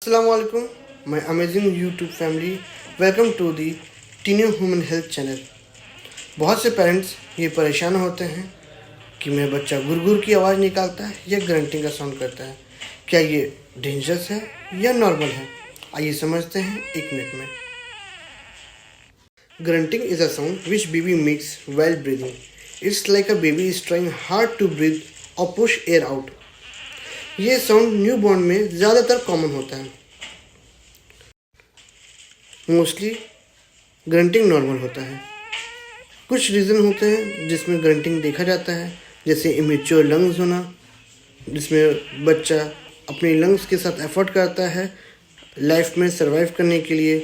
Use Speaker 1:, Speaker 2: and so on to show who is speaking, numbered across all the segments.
Speaker 1: Assalamualaikum, my amazing YouTube family. Welcome to the tiny human health channel. बहुत से parents ये परेशान होते हैं कि मेरा बच्चा गुरगुर की आवाज़ निकालता है या ग्रंटिंग का साउंड करता है। क्या ये डेंजरस है या नॉर्मल है? आइए समझते हैं एक मिनट में। Grunting is a sound which baby makes while breathing. It's like a baby is trying hard to breathe or push air out. ये साउंड न्यू बॉर्न में ज़्यादातर कॉमन होता है। मोस्टली ग्रंटिंग नॉर्मल होता है। कुछ रीज़न होते हैं जिसमें ग्रंटिंग देखा जाता है, जैसे इमेच्योर लंग्स होना, जिसमें बच्चा अपने लंग्स के साथ एफर्ट करता है लाइफ में सर्वाइव करने के लिए।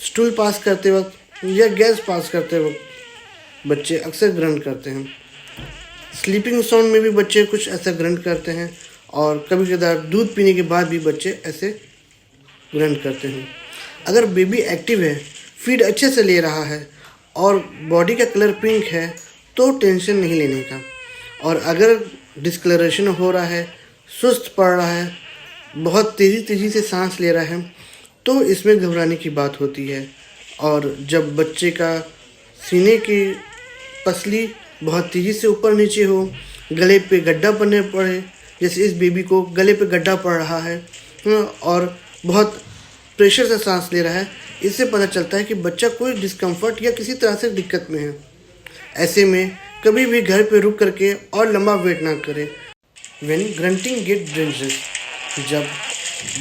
Speaker 1: स्टूल पास करते वक्त या गैस पास करते वक्त बच्चे अक्सर ग्रंट करते हैं। स्लीपिंग साउंड में भी बच्चे कुछ ऐसा ग्रंट करते हैं और कभी कभार दूध पीने के बाद भी बच्चे ऐसे ग्रंट करते हैं। अगर बेबी एक्टिव है, फीड अच्छे से ले रहा है और बॉडी का कलर पिंक है तो टेंशन नहीं लेने का। और अगर डिस्कलरेशन हो रहा है, सुस्त पड़ रहा है, बहुत तेज़ी से सांस ले रहा है तो इसमें घबराने की बात होती है। और जब बच्चे का सीने की पसली बहुत तेज़ी से ऊपर नीचे हो, गले पे गड्ढा पड़ने पड़े, जैसे इस बेबी को गले पे गड्ढा पड़ रहा है और बहुत प्रेशर से सांस ले रहा है, इससे पता चलता है कि बच्चा कोई डिस्कम्फर्ट या किसी तरह से दिक्कत में है। ऐसे में कभी भी घर पे रुक करके और लंबा वेट ना करें। व्हेन ग्रंटिंग गेट डेंजरस, जब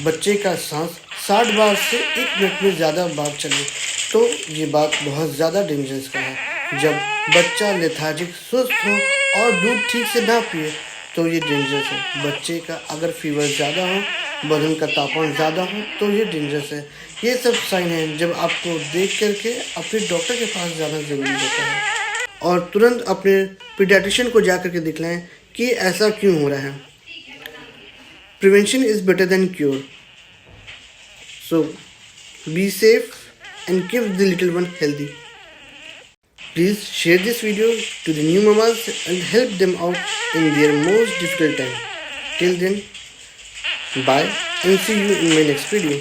Speaker 1: बच्चे का सांस 60 बार से 1 मिनट में ज़्यादा बार चले तो ये बात बहुत ज़्यादा डेंजरस का है। जब बच्चा लेथार्जिक, सुस्त हो और दूध ठीक से ना पिए तो ये डेंजरस है। बच्चे का अगर फीवर ज़्यादा हो, बदन का तापमान ज़्यादा हो तो ये डेंजरस है। ये सब साइन हैं जब आपको देख करके अपने डॉक्टर के पास जाना ज़रूरी होता है और तुरंत अपने पीडियाट्रिशियन को जा करके दिखलाएं कि ऐसा क्यों हो रहा है। Prevention is better than cure, so be safe and keep the little one healthy. Please share this video to the new mamas and help them out in their most difficult time. Till then, bye and see you in my next video.